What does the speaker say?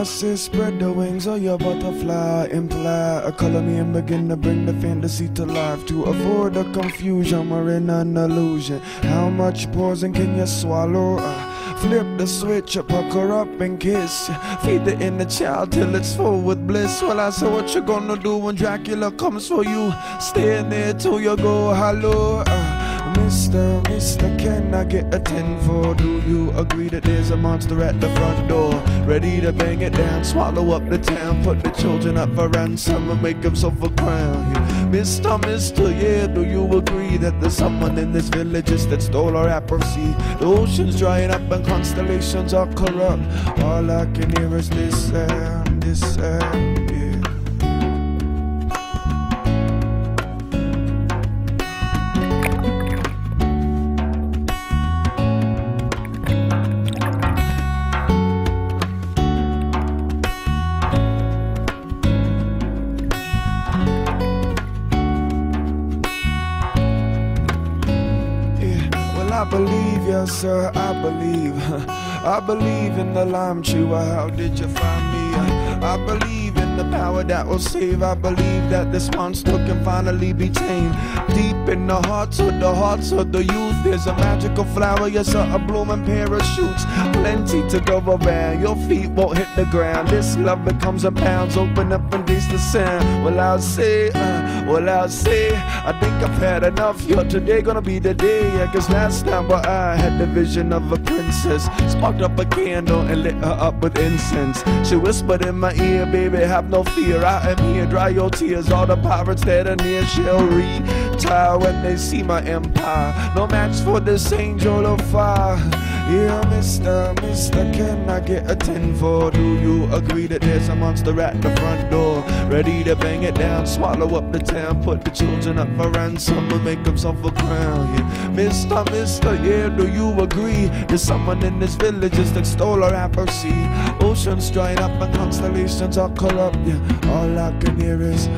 say spread the wings of your butterfly, imply color me and begin to bring the fantasy to life. To avoid the confusion, we're in an illusion. How much poison can you swallow? Flip the switch, pucker up and kiss. Feed the inner child till it's full with bliss. Well, I say what you gonna do when Dracula comes for you? Stay in there till you go hello. Mister, can I get a 10 for? Do you agree that there's a monster at the front door, ready to bang it down, swallow up the town, put the children up for ransom and make himself a crown? Yeah. Mister, yeah, do you agree that there's someone in this village that stole our accuracy? The ocean's drying up and constellations are corrupt. All I can hear is this sound, yeah. I believe, yes sir, I believe. I believe in the lime tree, well how did you find me? I believe in the power that will save. I believe that this monster can finally be tamed. Deep in the hearts of the youth, there's a magical flower, yes sir, a blooming parachutes. Plenty to go around, your feet won't hit the ground. This love becomes a pounds, open up and taste the sound. Well I'll say, I think I've had enough. Yo, today gonna be the day, yeah, cause last time but I had the vision of a princess. Sparked up a candle and lit her up with incense. She whispered in my ear, baby, have no fear, I am here, dry your tears. All the pirates that are near shall retire when they see my empire. No match for this angel of fire. Yeah, mister, can I get a 10 for? Do you agree that there's a monster at the front door, ready to bang it down, swallow up the town, put the children up for ransom and make himself a crown? Yeah, mister, yeah, do you agree there's someone in this village that stole our accuracy? Oceans drying up and constellations are corrupt. Yeah, all I can hear is